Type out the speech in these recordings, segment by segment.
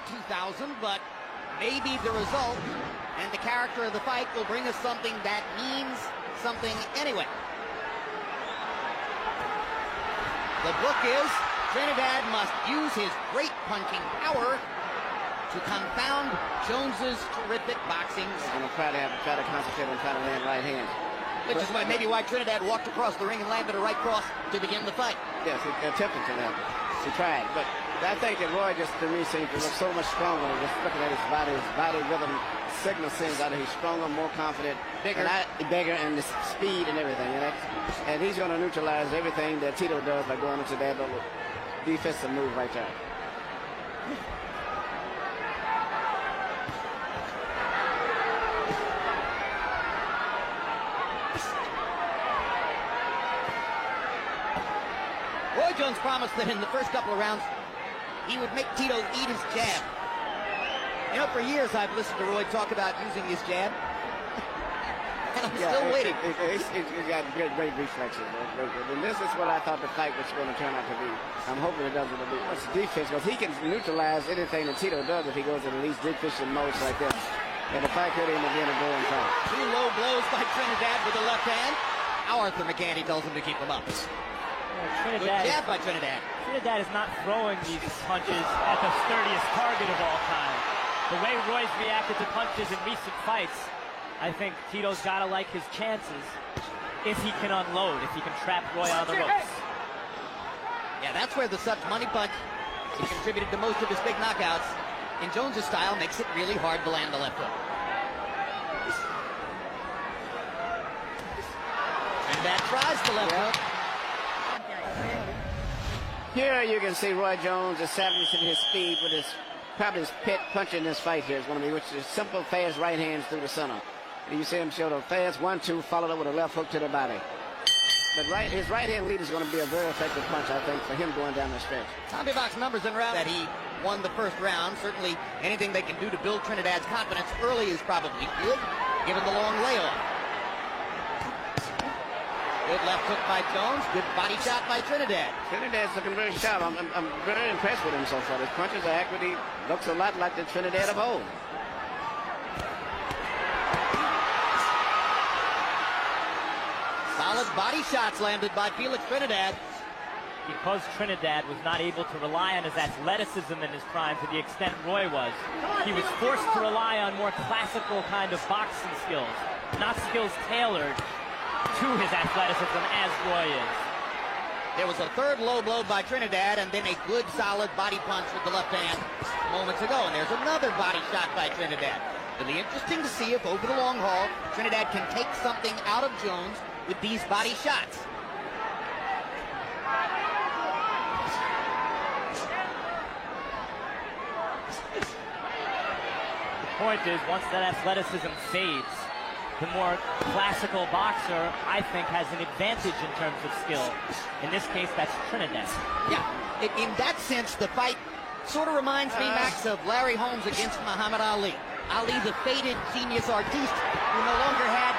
2,000, but maybe the result and the character of the fight will bring us something that means something anyway. The book is Trinidad must use his great punching power to confound Jones's terrific boxing. He's going to try to concentrate on trying to land right hands. Which is maybe why Trinidad walked across the ring and landed a right cross to begin the fight. Yes, he attempted to land. He tried, but I think that Roy just, to me, seems to look so much stronger. Just looking at his body rhythm signal seems that he's stronger, more confident, bigger, and the speed and everything. And he's going to neutralize everything that Tito does by going into that little defensive move right there. Roy Jones promised that in the first couple of rounds, he would make Tito eat his jab. You know, for years I've listened to Roy talk about using his jab. And I'm still waiting. He's got great reflexes. And this is what I thought the fight was going to turn out to be. I'm hoping it doesn't. It's defense, because he can neutralize anything that Tito does if he goes in at least defensive modes like this. And the fight could end up being a going fight. 2 low blows by Trinidad with the left hand. Now Arthur McGandy tells him to keep them up. Good jab by Trinidad. Trinidad is not throwing these punches at the sturdiest target of all time. The way Roy's reacted to punches in recent fights, I think Tito's got to like his chances if he can unload, if he can trap Roy on the ropes. Yeah, that's where the such money punch he contributed to most of his big knockouts. In Jones's style, makes it really hard to land the left hook. And that tries the left hook. Here you can see Roy Jones establishing his speed with probably his pit punch in this fight here is going to be, which is simple, fast right hands through the center. And you see him show the fast 1-2 followed up with a left hook to the body. But his right hand lead is going to be a very effective punch, I think, for him going down the stretch. Tommy Box numbers in round that he won the first round. Certainly anything they can do to build Trinidad's confidence early is probably good, given the long layoff. Good left hook by Jones. Good body shot by Trinidad. Trinidad's looking very sharp. I'm very impressed with him so far. His punches are accurate. He looks a lot like the Trinidad of old. Solid body shots landed by Felix Trinidad. Because Trinidad was not able to rely on his athleticism in his prime to the extent Roy was, he was forced to rely on more classical kind of boxing skills, not skills tailored to his athleticism as Roy is. There was a third low blow by Trinidad and then a good solid body punch with the left hand moments ago. And there's another body shot by Trinidad. It'll be interesting to see if over the long haul Trinidad can take something out of Jones with these body shots. The point is, once that athleticism fades, the more classical boxer, I think, has an advantage in terms of skill. In this case, that's Trinidad. Yeah, in that sense, the fight sort of reminds me, Max, of Larry Holmes against Muhammad Ali. Ali, the faded genius artiste, who no longer had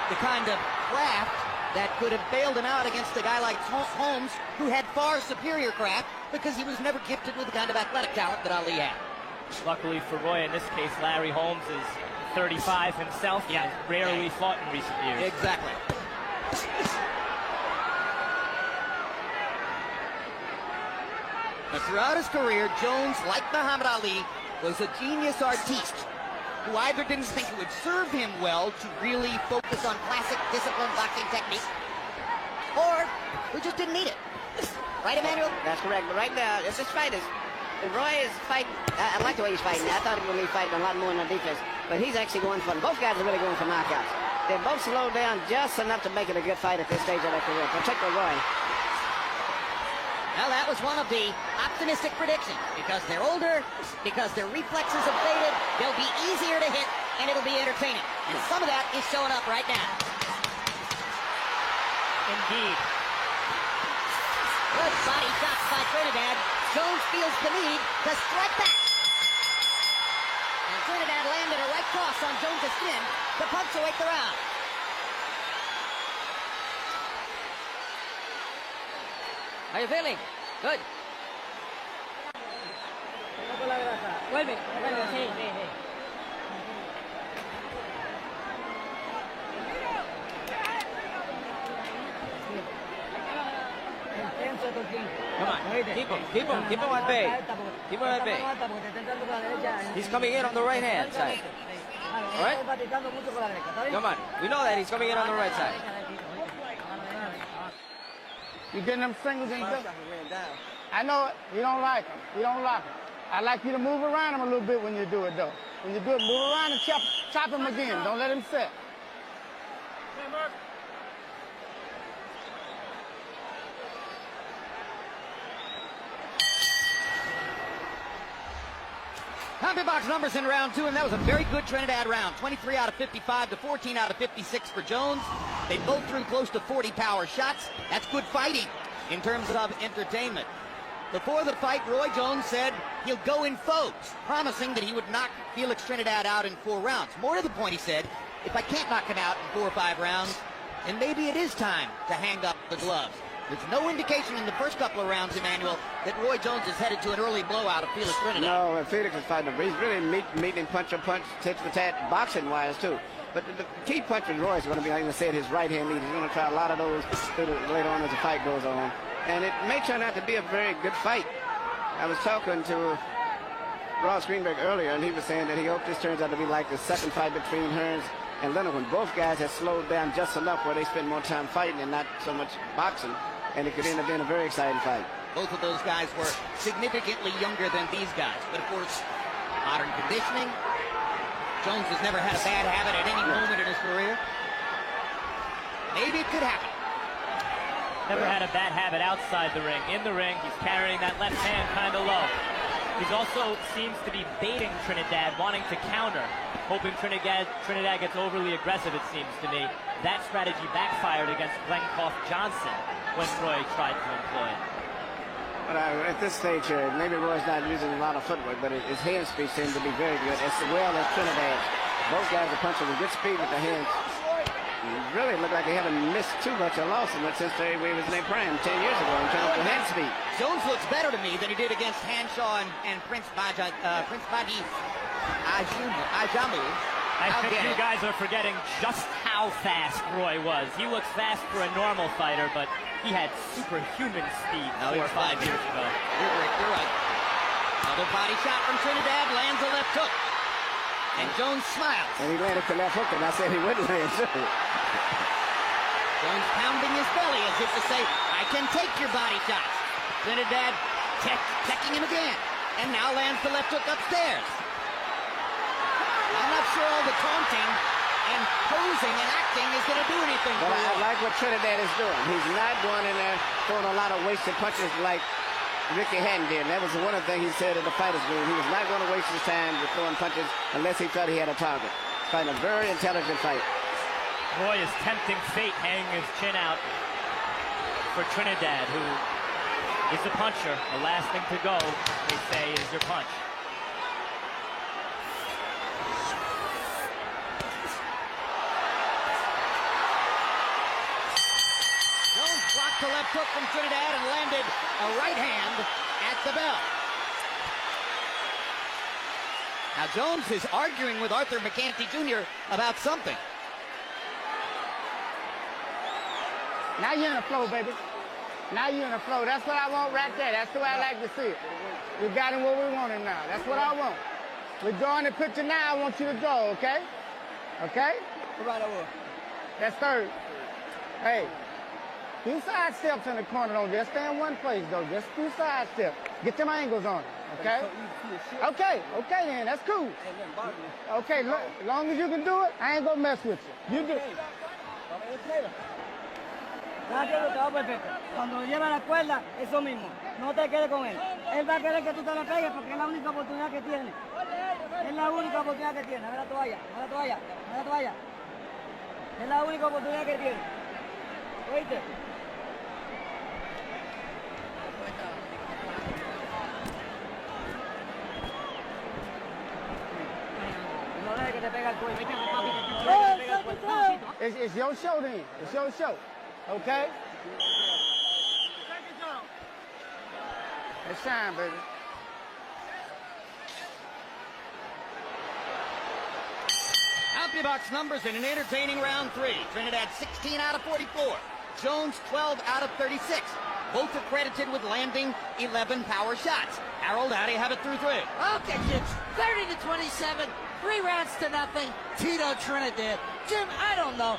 the kind of craft that could have bailed him out against a guy like Holmes, who had far superior craft because he was never gifted with the kind of athletic talent that Ali had. Luckily for Roy, in this case, Larry Holmes is 35 himself, and has rarely fought in recent years. Exactly. But throughout his career, Jones, like Muhammad Ali, was a genius artiste who either didn't think it would serve him well to really focus on classic disciplined boxing technique, or who just didn't need it. Right, Emmanuel? That's correct. But right now, this fight is, Roy is fighting. I like the way he's fighting. I thought he would be fighting a lot more in the defense. But he's actually going for, both guys are really going for knockouts. They're both slowed down just enough to make it a good fight at this stage of their career, particularly Roy. Well, that was one of the optimistic predictions. Because they're older, because their reflexes have faded, they'll be easier to hit, and it'll be entertaining. And some of that is showing up right now. Indeed. Good body shots by Trinidad. Jones feels the need to strike back. And Trinidad landed a right cross on Jones' chin to punctuate the round. How are you feeling? Good. Vuelve, sí, sí, sí. Come on, keep him at bay. Keep him at bay. He's coming in on the right hand side. All right? Come on, we know that he's coming in on the right side. You getting them singles in good? I know it. You don't like them. You don't like them. I like you to move around him a little bit when you do it, though. When you do it, move around and chop him again. Don't let him sit. Combat box numbers in round 2, and that was a very good Trinidad round. 23 out of 55 to 14 out of 56 for Jones. They both threw close to 40 power shots. That's good fighting in terms of entertainment. Before the fight, Roy Jones said he'll go in folds, promising that he would knock Felix Trinidad out in 4 rounds. More to the point, he said, if I can't knock him out in 4 or 5 rounds, then maybe it is time to hang up the gloves. There's no indication in the first couple of rounds, Emmanuel, that Roy Jones is headed to an early blowout of Felix Trinidad. No, Felix is fighting him. He's really meeting punch, tit for tat, boxing-wise, too. But the key punch with Roy is going to be, like I said, his right-hand lead. He's going to try a lot of those later on as the fight goes on. And it may turn out to be a very good fight. I was talking to Ross Greenberg earlier, and he was saying that he hopes this turns out to be like the second fight between Hearns and Leonard, when both guys have slowed down just enough where they spend more time fighting and not so much boxing. And it could end up being a very exciting fight. Both of those guys were significantly younger than these guys. But, of course, modern conditioning. Jones has never had a bad habit at any moment in his career. Maybe it could happen. Never had a bad habit outside the ring. In the ring, he's carrying that left hand kind of low. He's also seems to be baiting Trinidad, wanting to counter, hoping Trinidad gets overly aggressive, it seems to me. That strategy backfired against Glencoff Johnson when Roy tried to employ it. But at this stage here, maybe Roy's not using a lot of footwork, but his hand speed seems to be very good, as well as Trinidad. Both guys are punching with good speed with the hands. Really look like they haven't missed too much or lost much since they was in their prime 10 years ago in terms of hand speed. Jones looks better to me than he did against Hanshaw and Prince Badi Ajamu. I think you guys are forgetting just how fast Roy was. He looks fast for a normal fighter, but he had superhuman speed 4 or 5 years ago. You're right. Another body shot from Trinidad, lands a left hook. And Jones smiles. And he landed the left hook, and I said he wouldn't land. Jones pounding his belly as if to say, I can take your body shots. Trinidad teching him again. And now lands the left hook upstairs. I'm not sure all the taunting and posing and acting is going to do anything. But I like what Trinidad is doing. He's not going in there throwing a lot of wasted punches like Ricky Hatton did. And that was one of the things he said at the fighters' room. He was not going to waste his time with throwing punches unless he felt he had a target. Fighting a very intelligent fight. Roy is tempting fate, hanging his chin out for Trinidad, who is the puncher. The last thing to go, they say, is your punch. Blocked the left hook from Trinidad and landed a right hand at the bell. Now Jones is arguing with Arthur McCanty Jr. about something. Now you're in the flow, baby. Now you're in the flow. That's what I want right there. That's the way I like to see it. We got him where we want him now. That's what I want. We're drawing the picture now. I want you to draw, okay? Okay? That's third. Hey. 2 side steps in the corner. Don't just stay in one place, though. Just 2 side steps. Get them angles on it, okay? Okay then. That's cool. Okay, as long as you can do it, I ain't gonna mess with you. You do it. Perfecto. Cuando lo lleva a la cuerda, eso mismo. No te quedes con él. Él va a querer que tú te le pegues porque es la única oportunidad que tiene. Es la única oportunidad que tiene. Dame la toalla, dame la toalla, dame la toalla. Es la única oportunidad que tiene. ¿Oíste? It's your show then. It's your show. Okay? It's time, baby. CompuBox numbers in an entertaining round 3. Trinidad 16 out of 44. Jones 12 out of 36. Both are credited with landing 11 power shots. Harold, how do you have it through 3? Okay, Jim. 30 to 27. 3 rounds to nothing. Tito Trinidad. Jim, I don't know.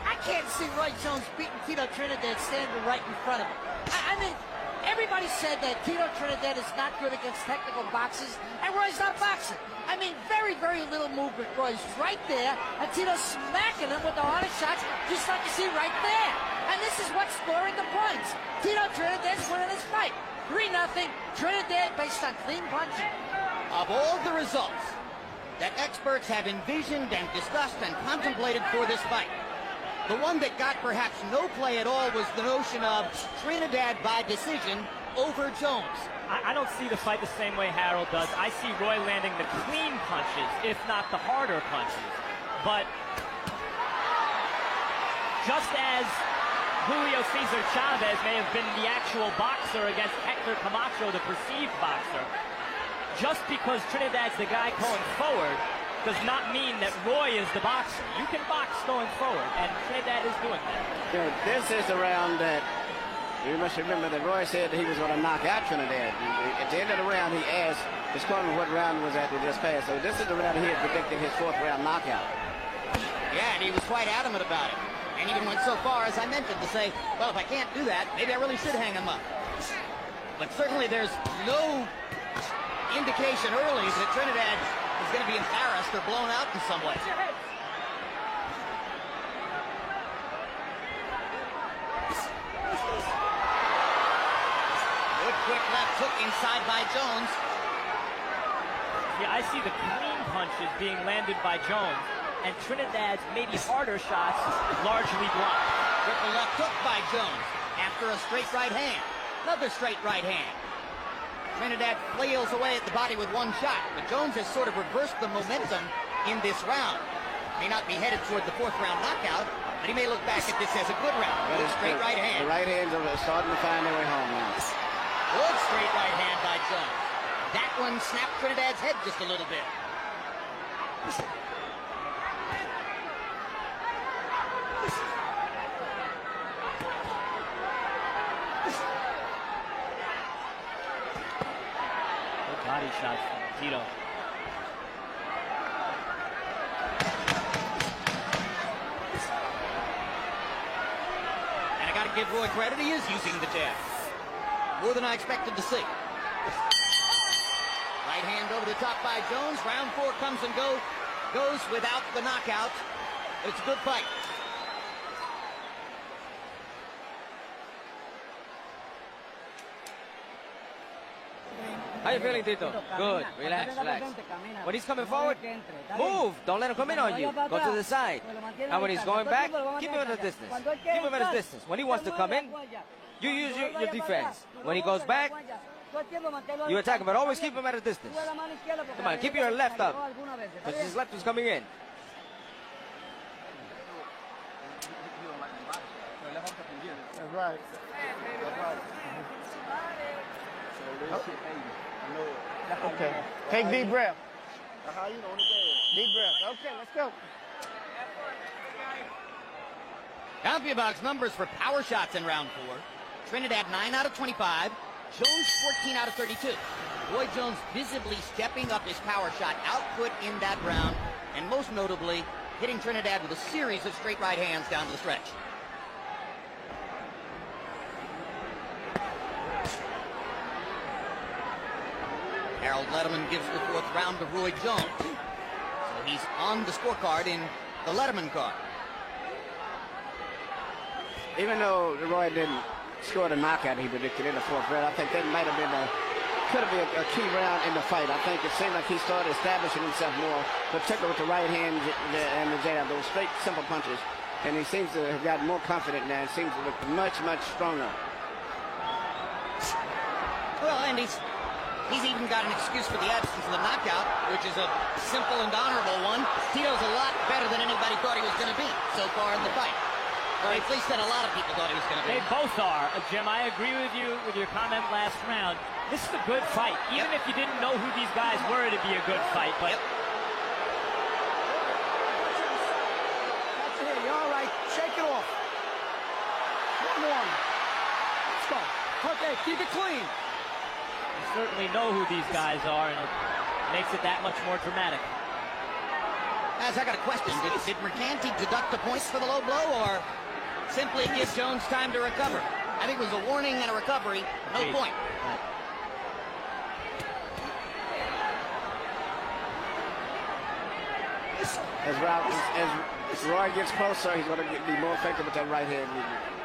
I can't see Roy Jones beating Tito Trinidad standing right in front of him. I mean, everybody said that Tito Trinidad is not good against technical boxes, and Roy's not boxing. I mean, very, very little movement. Roy's right there, and Tito's smacking him with the hardest shots, just like you see right there. And this is what's scoring the points. Tito Trinidad's winning this fight. 3-0, Trinidad based on clean punching. Of all the results that experts have envisioned and discussed and contemplated for this fight, the one that got perhaps no play at all was the notion of Trinidad by decision over Jones. I don't see the fight the same way Harold does. I see Roy landing the clean punches, if not the harder punches. But just as Julio Cesar Chavez may have been the actual boxer against Hector Camacho, the perceived boxer, just because Trinidad's the guy going forward does not mean that Roy is the boxer. You can box going forward, and Trinidad is doing that. This is the round that you must remember that Roy said that he was going to knock out Trinidad. At the end of the round, he asked his corner what round was that just passed. So this is the round he had predicted his 4th round knockout. Yeah, and he was quite adamant about it. And even went so far, as I mentioned, to say, well, if I can't do that, maybe I really should hang him up. But certainly there's no indication early that Trinidad is going to be embarrassed or blown out in some way. Good quick left hook inside by Jones. Yeah, I see the clean punches being landed by Jones, and Trinidad's maybe harder shots largely blocked. Triple left hook by Jones after a straight right hand. Another straight right hand. Trinidad flails away at the body with one shot, but Jones has sort of reversed the momentum in this round. May not be headed toward the 4th round knockout, but he may look back at this as a good round. Good straight right hand. The right hands are starting to find their way home now. Good straight right hand by Jones. That one snapped Trinidad's head just a little bit. Body shots from Tito. And I got to give Roy credit, he is using the jab. More than I expected to see. Right hand over the top by Jones. Round 4 comes and goes without the knockout. It's a good fight. How you feeling, Tito? Good. Relax, relax. When he's coming forward, move. Don't let him come in on you. Go to the side. And when he's going back, keep him at a distance. Keep him at a distance. When he wants to come in, you use your defense. When he goes back, you attack him, but always keep him at a distance. Come on, keep your left up, because his left is coming in. That's right. Okay. Take deep breath. Deep breath. Okay, let's go. CompuBox numbers for power shots in round 4. Trinidad 9 out of 25. Jones 14 out of 32. Roy Jones visibly stepping up his power shot output in that round, and most notably hitting Trinidad with a series of straight right hands down the stretch. Harold Letterman gives the 4th round to Roy Jones. So he's on the scorecard in the Letterman card. Even though Roy didn't score the knockout he predicted in the 4th round, I think that might have been could have been a key round in the fight. I think it seemed like he started establishing himself more, particularly with the right hand and the jab, those straight, simple punches. And he seems to have gotten more confident now. He seems to look much, much stronger. Well, and he's even got an excuse for the absence of the knockout, which is a simple and honorable one. Tito's a lot better than anybody thought he was going to be so far in the fight. Or at least than a lot of people thought he was going to be. They both are. Jim, I agree with you with your comment last round. This is a good fight. Even if you didn't know who these guys were, it'd be a good fight. But Shake it off. One more. Let's go. Okay, keep it clean. You certainly know who these guys are, and it makes it that much more dramatic. As I got a question, did Mercanti deduct the points for the low blow, or simply give Jones time to recover? I think it was a warning and a recovery, no point. Right. As Roy gets closer, he's going to be more effective with that right hand.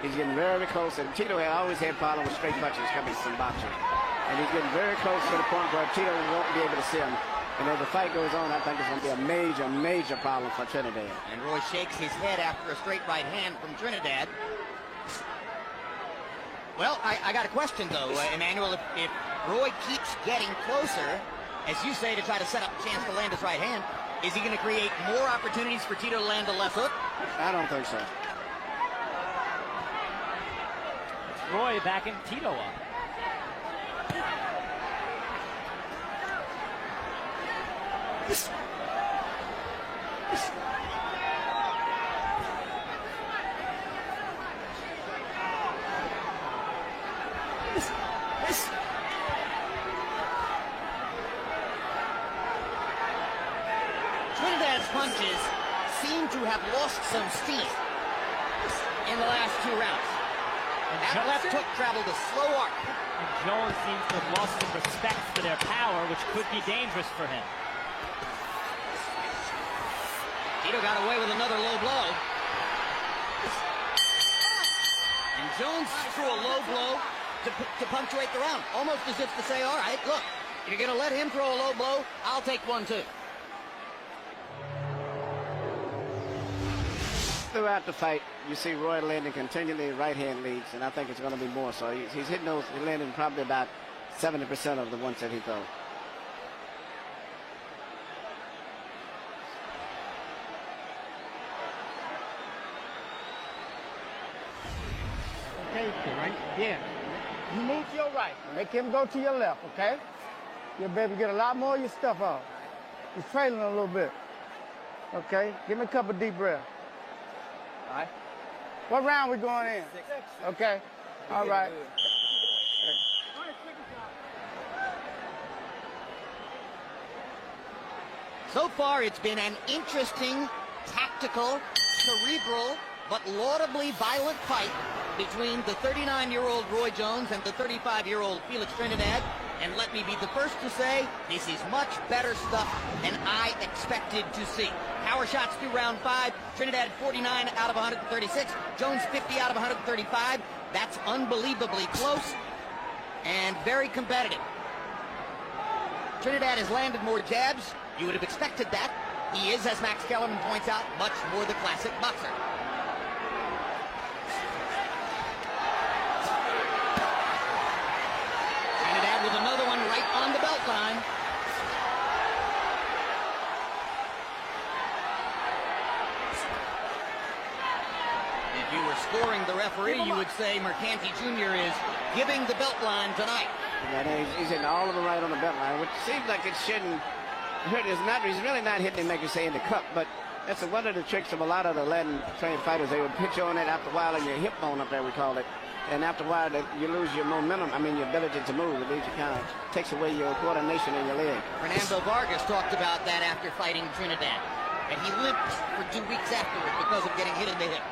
He's getting very close, and Tito had always had problems with straight punches coming from boxing. And he's getting very close to the point where Tito won't be able to see him. And as the fight goes on, I think it's going to be a major, major problem for Trinidad. And Roy shakes his head after a straight right hand from Trinidad. Well, I got a question, though, Emmanuel. If Roy keeps getting closer, as you say, to try to set up a chance to land his right hand, is he going to create more opportunities for Tito to land a left hook? I don't think so. Roy backing Tito up. Trinidad's punches seem to have lost some steam in the last 2 rounds. That left hook traveled a slow arc. And Jones seems to have lost some respect for their power, which could be dangerous for him. Tito got away with another low blow. And Jones threw a low blow to punctuate the round, almost as if to say, all right, look, if you're going to let him throw a low blow, I'll take one too. Throughout the fight, you see Roy landing continually right-hand leads, and I think it's going to be more so. He's hitting those, he's landing probably about 70% of the ones that he throws. Okay, right? Yeah. You move to your right. Make him go to your left, okay? You'll be able to get a lot more of your stuff out. He's trailing a little bit. Okay? Give me a couple deep breaths. All right. What round we going in? 6. Okay. All right. So far, it's been an interesting, tactical, cerebral, but laudably violent fight between the 39-year-old Roy Jones and the 35-year-old Felix Trinidad. And let me be the first to say, this is much better stuff than I expected to see. Power shots through round 5. Trinidad 49 out of 136. Jones 50 out of 135. That's unbelievably close and very competitive. Trinidad has landed more jabs. You would have expected that. He is, as Max Kellerman points out, much more the classic boxer. Trinidad with another one right on the belt line. If you were scoring the referee, you would say Mercanti Jr. is giving the belt line tonight. Yeah, he's hitting all of them right on the belt line, which seems like it shouldn't hurt. He's really not hitting him, like you say, in the cup, but that's one of the tricks of a lot of the Latin-trained fighters. They would pitch on it after a while in your hip bone up there, we call it. And after a while, you lose your momentum, your ability to move. It leaves you kind of takes away your coordination in your leg. Fernando Vargas talked about that after fighting Trinidad. And he limped for 2 weeks afterward because of getting hit in the hip.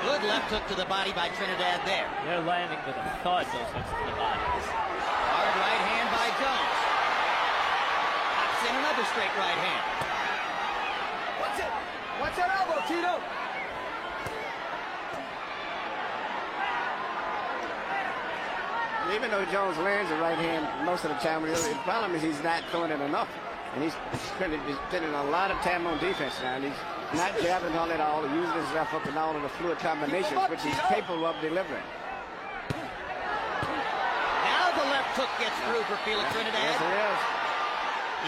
Good left hook to the body by Trinidad there. They're landing with a thud, those hooks to the body. Hard right hand by Jones. Pops in another straight right hand. Watch that elbow, Tito. Even though Jones lands the right hand most of the time, the problem is he's not throwing it enough. And he's spending a lot of time on defense now. And he's not jabbing on it all, using his left hook and all of the fluid combinations, which he's capable of delivering. Now the left hook gets through for Felix Trinidad. Yes, it is.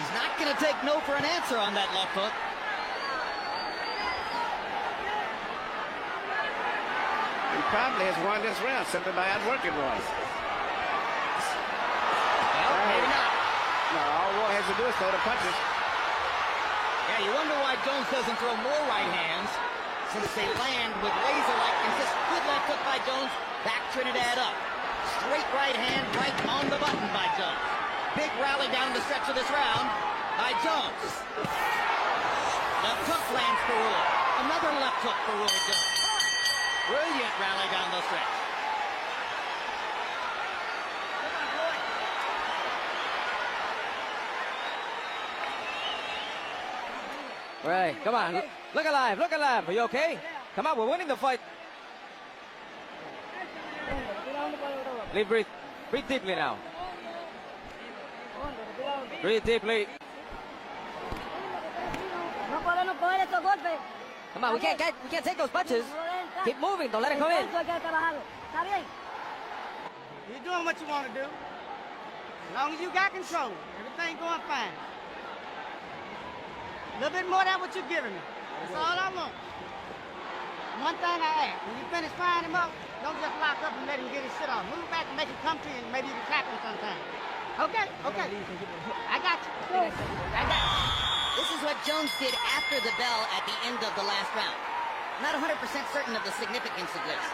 He's not going to take no for an answer on that left hook. He probably has won this round simply by outworking Roy. Well, maybe not. No, all Roy has to do is throw the punches. Yeah, you wonder why Jones doesn't throw more right hands since they land with laser-like consistent. Good left hook by Jones. Back Trinidad up. Straight right hand, right on the button by Jones. Big rally down the stretch of this round by Jones. Left hook lands for Roy. Another left hook for Roy Jones. Brilliant rally down the stretch. Right, come on. Look alive, look alive. Are you okay? Come on, we're winning the fight. Lee, breathe. Breathe deeply now. Breathe deeply. Come on, we can't take those punches. Keep moving, don't let it come in. You're doing what you want to do. As long as you got control, everything going fine. A little bit more than what you're giving me. That's all I want. One thing I ask, when you finish frying him up, don't just lock up and let him get his shit off. Move back and make him come to you, and maybe you can clap him sometime. Okay, okay. I got you. I got you. This is what Jones did after the bell at the end of the last round. Not 100% certain of the significance of this.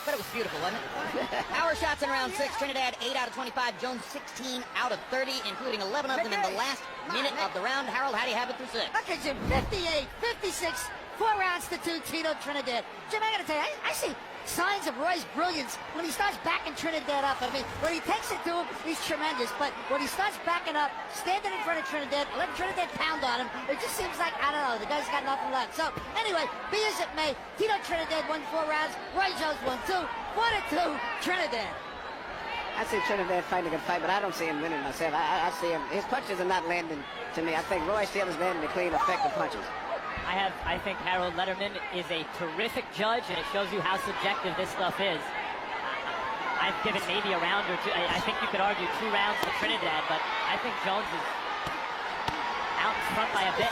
But it was beautiful, wasn't it? Power shots in round 6. Trinidad 8 out of 25. Jones 16 out of 30, including 11 of them in the last minute of the round. Harold, how do you have it through 6? Okay, Jim, 58, 56, 4 rounds to 2, Tito Trinidad. Jim, I gotta tell you, I see signs of Roy's brilliance when he starts backing Trinidad up. I mean, when he takes it to him, he's tremendous. But when he starts backing up, standing in front of Trinidad, letting Trinidad pound on him, it just seems like, I don't know, the guy's got nothing left. So, anyway, be as it may, Tito Trinidad won 4 rounds, Roy Jones won 2. 4-2, Trinidad. I see Trinidad fighting a good fight, but I don't see him winning myself. I see him, his punches are not landing to me. I think Roy still is landing the clean, effective punches. I think Harold Letterman is a terrific judge, and it shows you how subjective this stuff is. I've given maybe a round or two. I think you could argue 2 rounds to Trinidad, but I think Jones is out in front by a bit.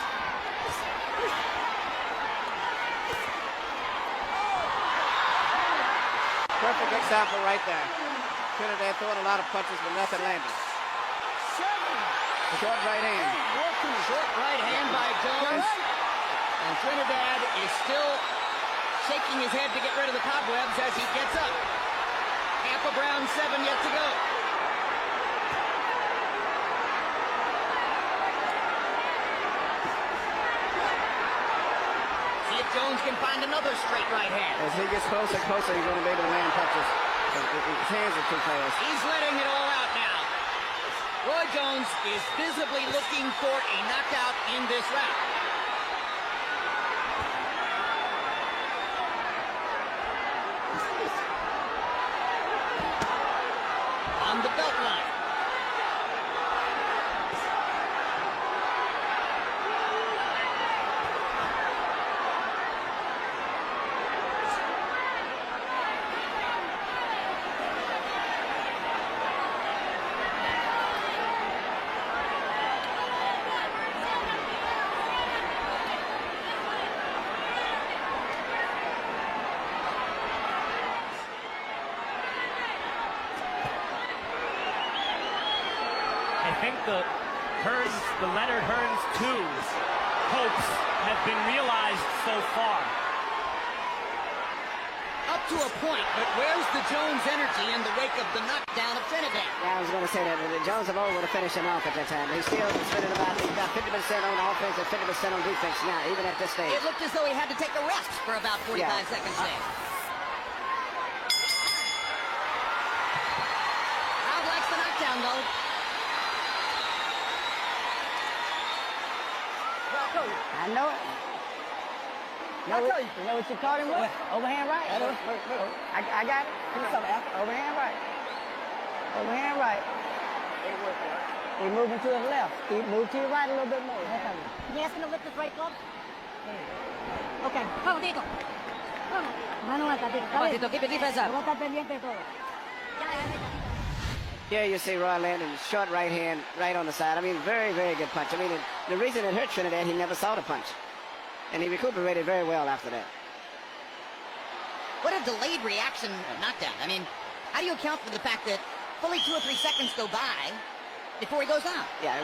Perfect example right there. Trinidad throwing a lot of punches, but nothing landing. Short right hand. Short right hand by Jones. And Trinidad is still shaking his head to get rid of the cobwebs as he gets up. Half of round 7 yet to go. See if Jones can find another straight right hand. As he gets closer and closer, he's going to be able to land punches. His hands are too fast. He's letting it all out now. Roy Jones is visibly looking for a knockout in this round. On the belt line. I think the Leonard Hearns 2's hopes have been realized so far. Up to a point, but where's the Jones energy in the wake of the knockdown of Trinidad? Yeah, I was going to say that. Jones of old would have finished him off at that time. He's still spending about 50% on offense and 50% on defense now, even at this stage. It looked as though he had to take a rest for about 45 seconds there. Crowd likes the knockdown, though. I know it. You know what you caught him with? Overhand right. I got it. Overhand right. Overhand right. He moving to his left. He moved to your right a little bit more. Can you ask him to lift his right glove? Okay, come on, there you go. Come on. Mano alta, Tito. Come on, Tito, keep your defense up. Vamos a estar pendientes de todo. Here you see Roy landing short right hand, right on the side. I mean, very, very good punch. I mean, the reason it hurt Trinidad, he never saw the punch. And he recuperated very well after that. What a delayed reaction knockdown. I mean, how do you account for the fact that fully 2 or 3 seconds go by before he goes out? Yeah,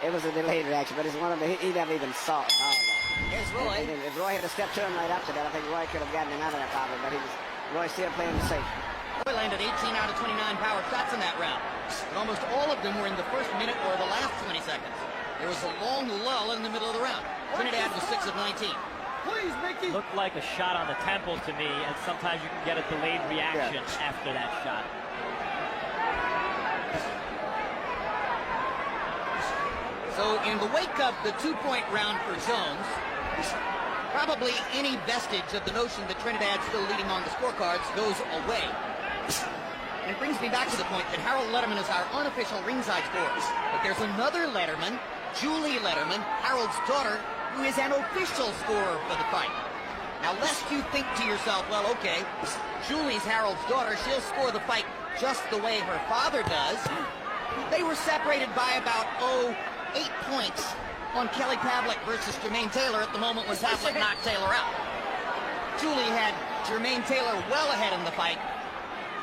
it was a delayed reaction, but it's one of the, he never even saw it. Here's Roy. And if Roy had a step to him right after that, I think Roy could have gotten him out of that problem, but Roy still playing it safe. Roy landed 18 out of 29 power shots in that round. But almost all of them were in the first minute or the last 20 seconds. There was a long lull in the middle of the round. Trinidad was 6 of 19. Please, Mickey. Looked like a shot on the temple to me, and sometimes you can get a delayed reaction after that shot. So in the wake of the 2-point round for Jones, probably any vestige of the notion that Trinidad's still leading on the scorecards goes away. And it brings me back to the point that Harold Letterman is our unofficial ringside scorer. But there's another Letterman, Julie Letterman, Harold's daughter, who is an official scorer for the fight. Now, lest you think to yourself, well, okay, Julie's Harold's daughter, she'll score the fight just the way her father does. They were separated by about, 8 points on Kelly Pavlik versus Jermaine Taylor at the moment when Pavlik knocked Taylor out. Julie had Jermaine Taylor well ahead in the fight,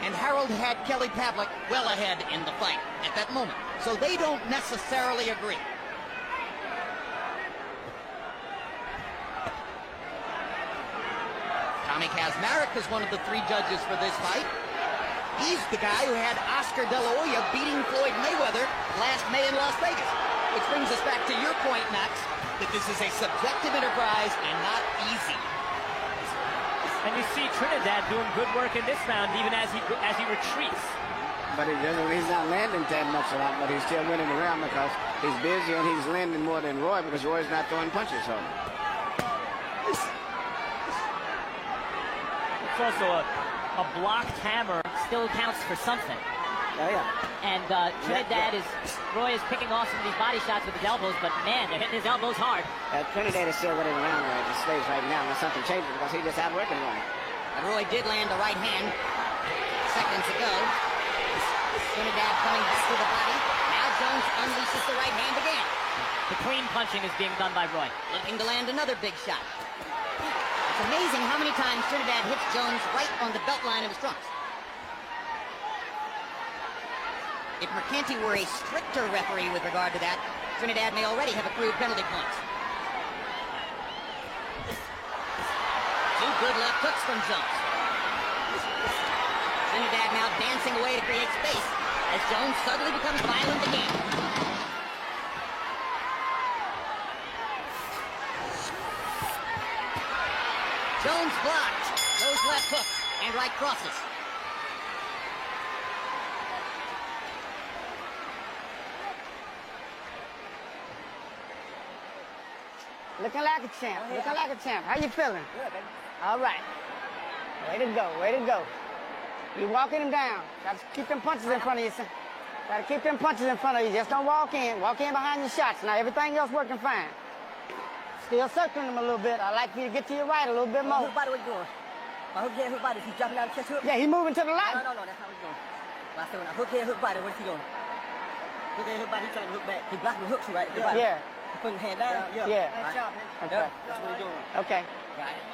and Harold had Kelly Pavlik well ahead in the fight at that moment. So they don't necessarily agree. Tommy Kazmarek is one of the 3 judges for this fight. He's the guy who had Oscar De La Hoya beating Floyd Mayweather last May in Las Vegas. Which brings us back to your point, Max, that this is a subjective enterprise and not easy. And you see Trinidad doing good work in this round, even as he retreats. But he's not landing that much a lot, but he's still winning the round because he's busy and he's landing more than Roy because Roy's not throwing punches home. It's also a blocked hammer still counts for something. Oh, yeah. And Trinidad Roy is picking off some of these body shots with his elbows, but man, they're hitting his elbows hard. Trinidad is still winning the round right at the stage right now unless something changes because he's just outworking Roy. And Roy did land a right hand seconds ago. Trinidad coming back to the body. Now Jones unleashes the right hand again. The clean punching is being done by Roy. Looking to land another big shot. It's amazing how many times Trinidad hits Jones right on the belt line of his trunks. If Mercanti were a stricter referee with regard to that, Trinidad may already have accrued penalty points. 2 good left hooks from Jones. Trinidad now dancing away to create space as Jones suddenly becomes violent again. Jones blocked those left hooks and right crosses. Looking like a champ. Looking like a champ. How you feeling? Good, baby. All right. Way to go. Way to go. You walking him down. Got to keep them punches in front of you, son. Got to keep them punches in front of you. Just don't walk in. Walk in behind your shots. Now everything else working fine. Still circling him a little bit. I'd like you to get to your right a little bit more. Hook body, what you doing? My hook head, hook body. He's dropping out of chest hook. Yeah, he moving to the No, left. that's not what he's doing. I said, when I hook head, hook body, what's he doing? Hook head, hook body, he's trying to hook back. He's blocking the hooks, right? Yeah. He's putting his hand down? Yeah. Nice job, man. Okay. That's what he's doing. Okay. Got it.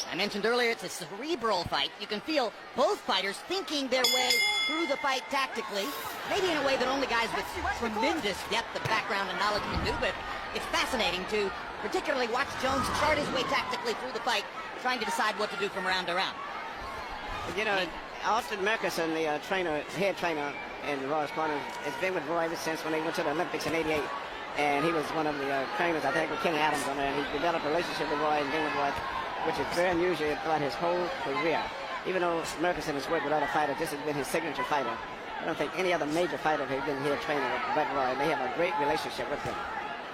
I mentioned earlier it's a cerebral fight. You can feel both fighters thinking their way through the fight tactically, maybe in a way that only guys with tremendous depth of background and knowledge can do, but it's fascinating to particularly watch Jones chart his way tactically through the fight, trying to decide what to do from round to round. You know, Austin Merkerson, the head trainer in Roy's corner, has been with Roy ever since when they went to the Olympics in '88. And he was one of the trainers, I think, with Kenny Adams on there. And he developed a relationship with Roy and been with Roy, which is very unusual throughout his whole career. Even though Merkerson has worked with other fighters, this has been his signature fighter. I don't think any other major fighter has been here training with but Roy. They have a great relationship with him.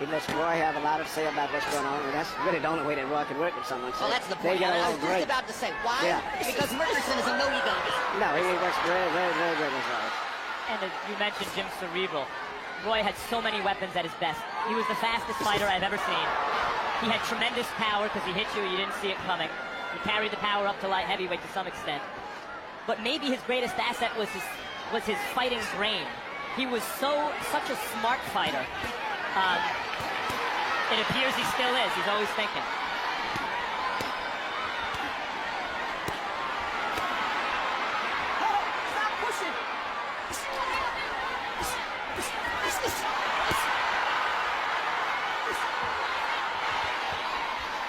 He lets Roy have a lot to say about what's going on, and that's really the only way that Roy can work with someone. So Well, that's the they point. get I along was great. just about to say, why? Yeah. Because Merkerson is a no-ego guy. No, he works very, very, very good with Roy. And as you mentioned Jim Cerebral. Roy had so many weapons at his best. He was the fastest fighter I've ever seen. He had tremendous power because he hit you and you didn't see it coming. He carried the power up to light heavyweight to some extent. But maybe his greatest asset was his fighting brain. He was such a smart fighter. It appears he still is. He's always thinking. Stop pushing.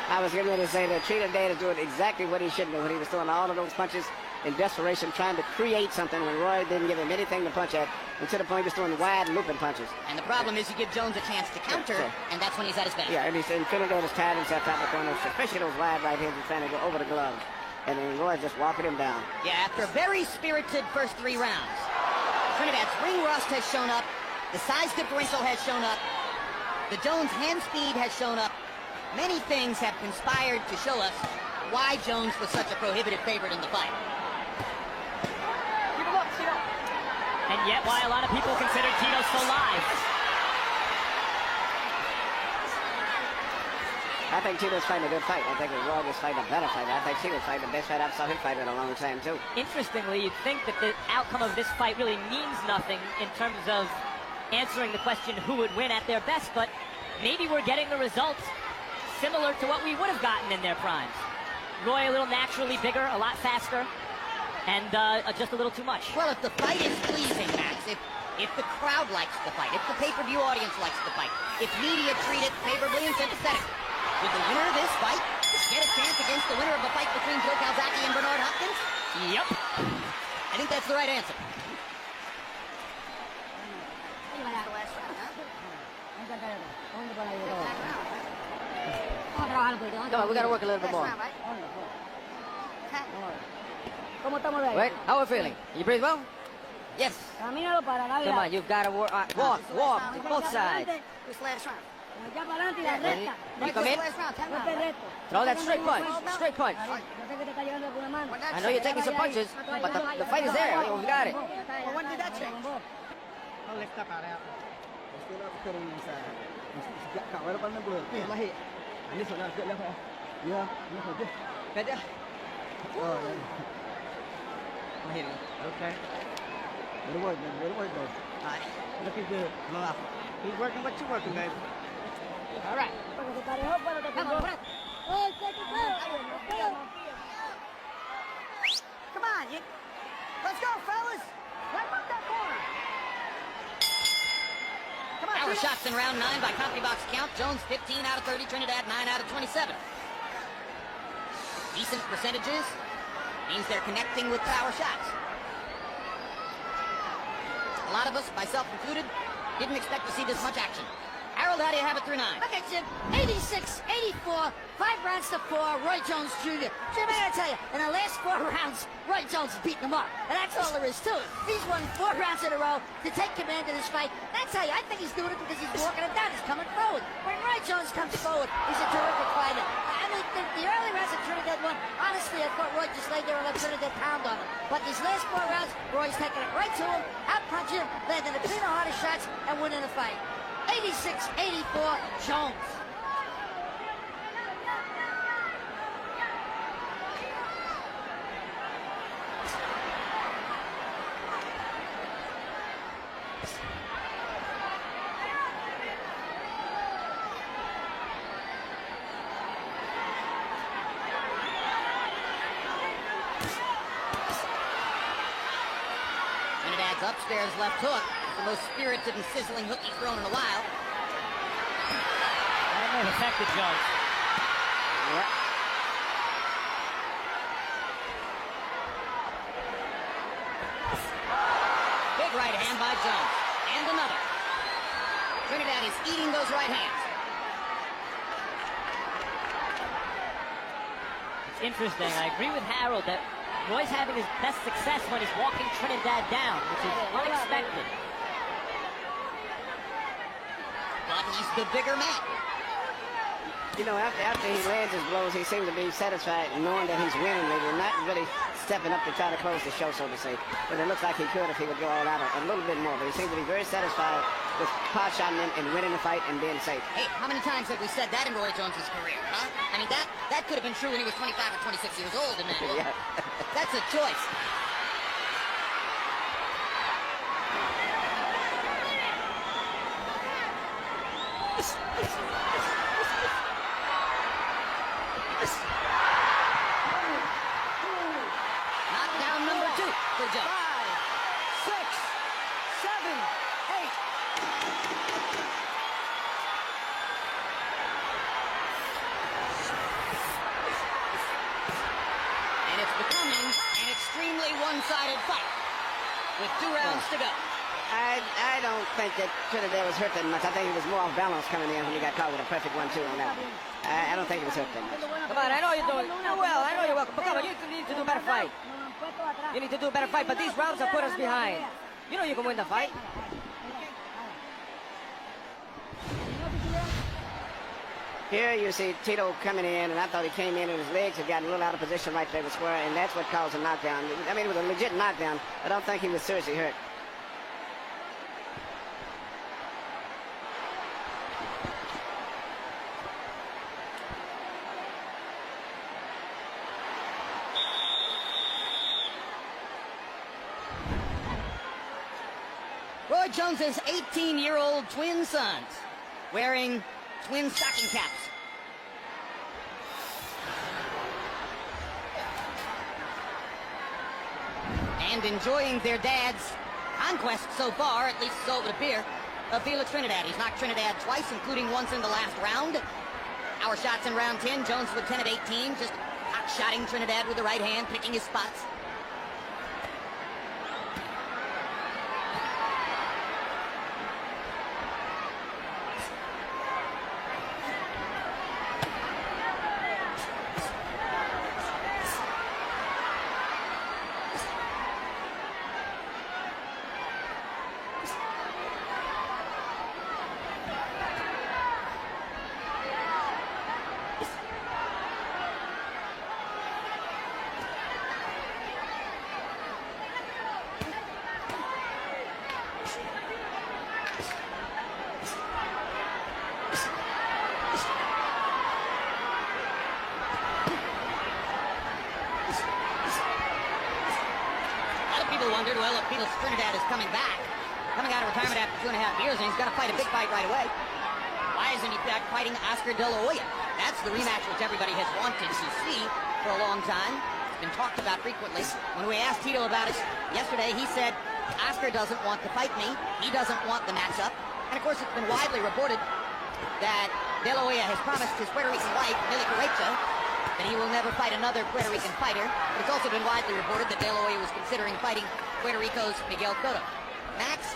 I was getting ready to say that Trinidad is doing exactly what he should do when he was throwing all of those punches in desperation, trying to create something when Roy didn't give him anything to punch at, and to the point he was throwing wide looping punches. And the problem is you give Jones a chance to counter, and that's when he's at his best. Yeah, and Trinidad has tied himself out the corner, especially those wide right hands he's trying to go over the gloves. And then Roy's just walking him down. Yeah, after a very spirited first 3 rounds, Trinidad's ring rust has shown up, the size differential has shown up, the Jones hand speed has shown up. Many things have conspired to show us why Jones was such a prohibitive favorite in the fight. And yet why a lot of people consider Tito so live. I think Tito's fighting a good fight. I think Roy was fighting a better fight. I think Tito's fighting the best fight I've saw him fight in a long time, too. Interestingly, you'd think that the outcome of this fight really means nothing in terms of answering the question who would win at their best, but maybe we're getting the results similar to what we would have gotten in their primes. Roy a little naturally bigger, a lot faster, and just a little too much. Well, if the fight is pleasing, Max, if the crowd likes the fight, if the pay-per-view audience likes the fight, if media treat it favorably and sympathetic, would the winner of this fight get a chance against the winner of the fight between Joe Calzaghe and Bernard Hopkins? Yep. I think that's the right answer. Come on, we got to work a little bit more. ¿Cómo estamos de ahí? Wait, how are we feeling? You breathe well? Yes. Camínalo para la Come on, you've got to work. Walk to both sides. This last round. Allá para adelante y la Ready? recta. You come in. Last round, 10 Golpe rounds. recto. Throw that straight punch. Straight punch. Yo sé que te está llegando con una mano. I know you're taking some punches, but the fight is there. We got it. Well, when did that change? Okay. Good work, man. Good work, though. Looking good. Keep working what you're working, baby. All right. Porque se parejó, pero te Come pegó. on, ¡Ay, qué quitó! Come on. Let's go, fellas. Right up that corner. Come on, Power Tito. shots in round 9 by CompuBox count. Jones 15 out of 30, Trinidad 9 out of 27. Decent percentages. Means they're connecting with power shots. A lot of us, myself included, didn't expect to see this much action. Harold, how do you have it through 9? Okay, Jim. 86, 84, 5 rounds to 4, Roy Jones Jr. Jim, I gotta tell you, in the last 4 rounds, Roy Jones is beating him up. And that's all there is to it. He's won 4 rounds in a row to take command of this fight. And I tell you, I think he's doing it because he's walking it down. He's coming forward. When Roy Jones comes forward, he's a terrific fighter. I mean, the early rounds of Trinidad won. Honestly, I thought Roy just laid there and let Trinidad pound on him. But these last 4 rounds, Roy's taking it right to him, out-punching him, landing a clean the hardest shots, and winning the fight. 86-84, Jones. Trinidad's upstairs left hook. The most spirited and sizzling hook he's thrown in a while. That may have affected Jones. Yeah. Big right hand by Jones. And another. Trinidad is eating those right hands. It's interesting. I agree with Harold that Roy's having his best success when he's walking Trinidad down, which is unexpected. But he's the bigger man. You know, after he lands his blows, he seems to be satisfied knowing that he's winning. Maybe not really stepping up to try to close the show, so to say. But it looks like he could if he would go all out a little bit more. But he seems to be very satisfied just pot shotting him and winning the fight and being safe. Hey, how many times have we said that in Roy Jones's career, huh? I mean, that could have been true when he was 25 or 26 years old, and then, well, Yeah. that's a choice. Knockdown number 2 for Joe. 5, 6, 7, 8. And it's becoming an extremely one-sided fight with 2 rounds to go. I don't think that Trinidad was hurt that much. I think he was more off balance coming in when he got caught with a perfect 1-2 on that one. I don't think he was hurt that much. Come on, I know you're doing well. I know you're welcome. But come on, you need to do a better fight. You need to do a better fight. But these rounds have put us behind. You know you can win the fight. Here you see Tito coming in, and I thought he came in and his legs had gotten a little out of position right there with square, and that's what caused a knockdown. I mean, it was a legit knockdown. I don't think he was seriously hurt. Roy Jones's 18-year-old twin sons wearing twin stocking caps. And enjoying their dad's conquest so far, at least so it would appear, of Felix Trinidad. He's knocked Trinidad twice, including once in the last round. Our shots in round 10, Jones with 10 of 18, just hot-shotting Trinidad with the right hand, picking his spots. Wondered, well, if Felix Trinidad is coming back, coming out of retirement after 2.5 years, and he's going to fight a big fight right away. Why isn't he back fighting Oscar De La Hoya? That's the rematch which everybody has wanted to see for a long time. It's been talked about frequently. When we asked Tito about it yesterday, he said, Oscar doesn't want to fight me. He doesn't want the matchup. And, of course, it's been widely reported that De La Hoya has promised his Puerto Rican wife, Milly Correcha, that he will never fight another Puerto Rican fighter. But it's also been widely reported that De La Hoya was considering fighting Puerto Rico's Miguel Cotto. Max,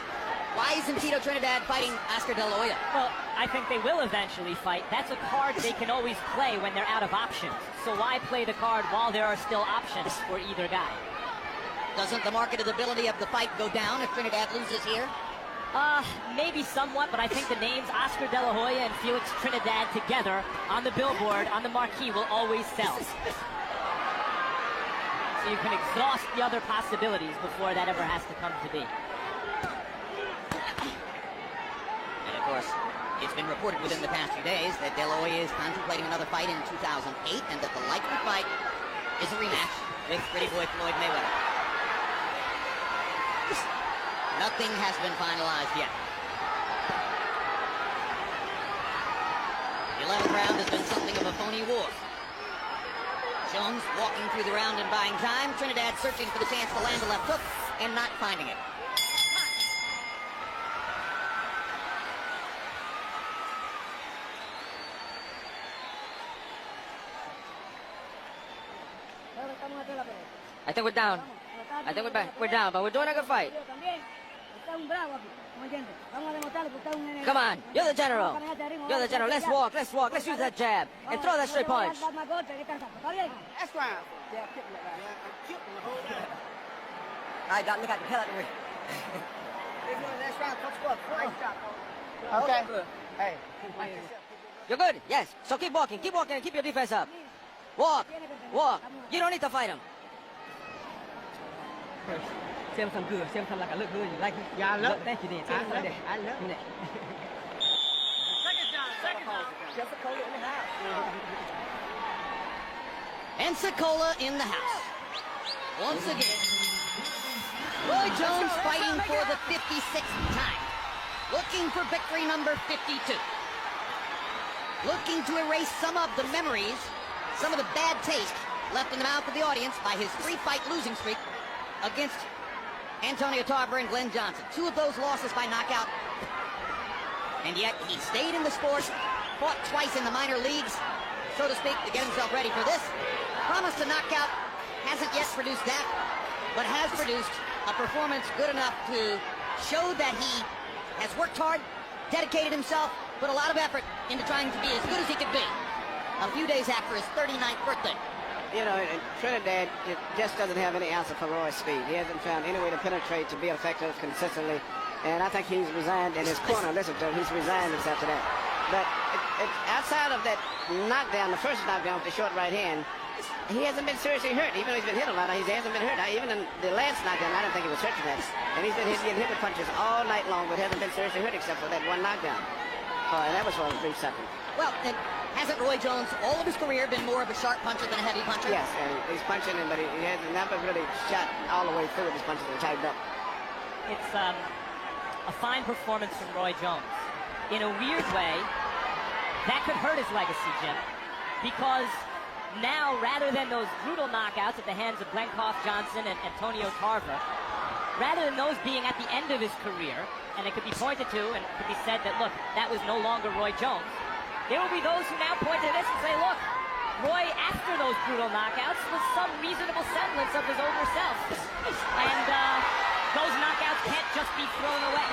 why isn't Tito Trinidad fighting Oscar De La Hoya? Well, I think they will eventually fight. That's a card they can always play when they're out of options. So why play the card while there are still options for either guy? Doesn't the marketability of the fight go down if Trinidad loses here? Maybe somewhat, but I think the names Oscar De La Hoya and Felix Trinidad together on the billboard, on the marquee, will always sell. So you can exhaust the other possibilities before that ever has to come to be. And of course, it's been reported within the past few days that De La Hoya is contemplating another fight in 2008, and that the likely fight is a rematch with Pretty Boy Floyd Mayweather. Nothing has been finalized yet. The 11th round has been something of a phony war. Jones walking through the round and buying time. Trinidad searching for the chance to land a left hook and not finding it. I think we're down. I think we're down, but we're doing a good fight. Come on, you're the general. You're the general. Let's walk. Let's use that jab and throw that straight punch. That's fine. All right, Doc, look at the hell out of me. Okay. Hey. You're good. Yes. So keep walking, and keep your defense up. Walk. You don't need to fight him. say something good. Say something like I look good. You like it? Yeah, I love it. Thank you, then. I love it. I love it. Jessica in the house. Pensacola in the house. Once again, Roy Jones fighting for the 56th time. Looking for victory number 52. Looking to erase some of the memories, some of the bad taste left in the mouth of the audience by his 3-fight losing streak against Antonio Tarver and Glenn Johnson. 2 of those losses by knockout. And yet he stayed in the sport, fought twice in the minor leagues, so to speak, to get himself ready for this. Promised a knockout, hasn't yet produced that, but has produced a performance good enough to show that he has worked hard, dedicated himself, put a lot of effort into trying to be as good as he could be a few days after his 39th birthday. You know, in Trinidad, it just doesn't have any answer for Roy's speed. He hasn't found any way to penetrate, to be effective consistently. And I think he's resigned in his corner. Listen to him. He's resigned himself to that. But outside of that knockdown, the first knockdown with the short right hand, he hasn't been seriously hurt. Even though he's been hit a lot, he hasn't been hurt. Even in the last knockdown, I don't think he was hurt to that. And he's been getting hit with punches all night long, but hasn't been seriously hurt except for that one knockdown. And that was for a brief second. Well, and hasn't Roy Jones all of his career been more of a sharp puncher than a heavy puncher? Yes, and he's punching him, but he has never really shot all the way through with his punches and tightened up. It's a fine performance from Roy Jones. In a weird way, that could hurt his legacy, Jim, because now, rather than those brutal knockouts at the hands of Glencoff Johnson and Antonio Tarver, rather than those being at the end of his career, and it could be pointed to and it could be said that, look, that was no longer Roy Jones, there will be those who now point to this and say, look, Roy, after those brutal knockouts, was some reasonable semblance of his older self. And those knockouts can't just be thrown away.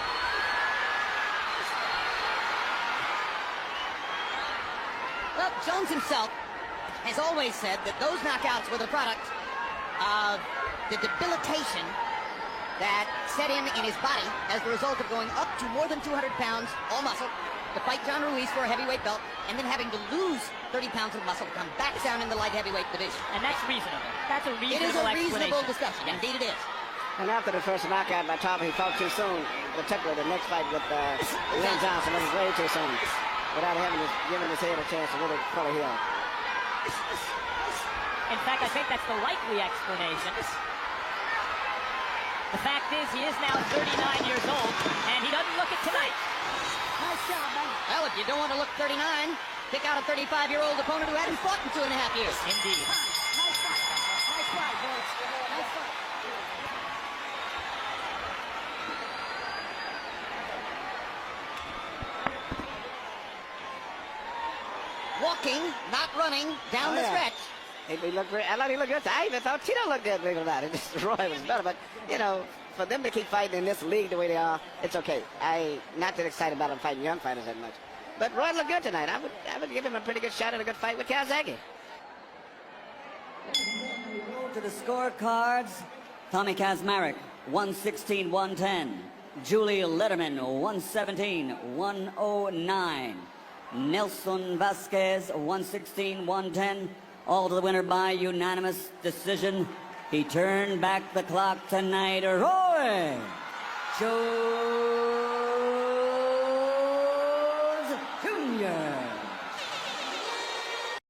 Well, Jones himself has always said that those knockouts were the product of the debilitation that set in his body as the result of going up to more than 200 pounds, all muscle, to fight John Ruiz for a heavyweight belt, and then having to lose 30 pounds of muscle to come back down in the light heavyweight division. And that's reasonable. That's a reasonable explanation. It is a reasonable explanation. discussion. Yes. Indeed it is. And after the first knockout by Tarver, he fought too soon. Particularly the next fight with Glenn Johnson was way too soon, without giving his head a chance to really fully heal. In fact, I think that's the likely explanation. The fact is, he is now 39 years old, and he doesn't look it tonight. Nice job, man. Well, if you don't want to look 39, pick out a 35-year-old opponent who hadn't fought in 2.5 years. Indeed. Nice fight. Nice fight, boys. Nice fight. Walking, not running, down the stretch. He looked great. I thought he looked good. I even thought Tito looked good, believe it or not. Roy was better, but, you know, for them to keep fighting in this league the way they are, it's okay. I not that excited about them fighting young fighters that much. But Roy looked good tonight. I would give him a pretty good shot at a good fight with Kazaki. To the scorecards, Tommy Kazmarek, 116-110. Julie Letterman, 117-109. Nelson Vasquez, 116-110. All to the winner by unanimous decision. He turned back the clock tonight. Roy Jones.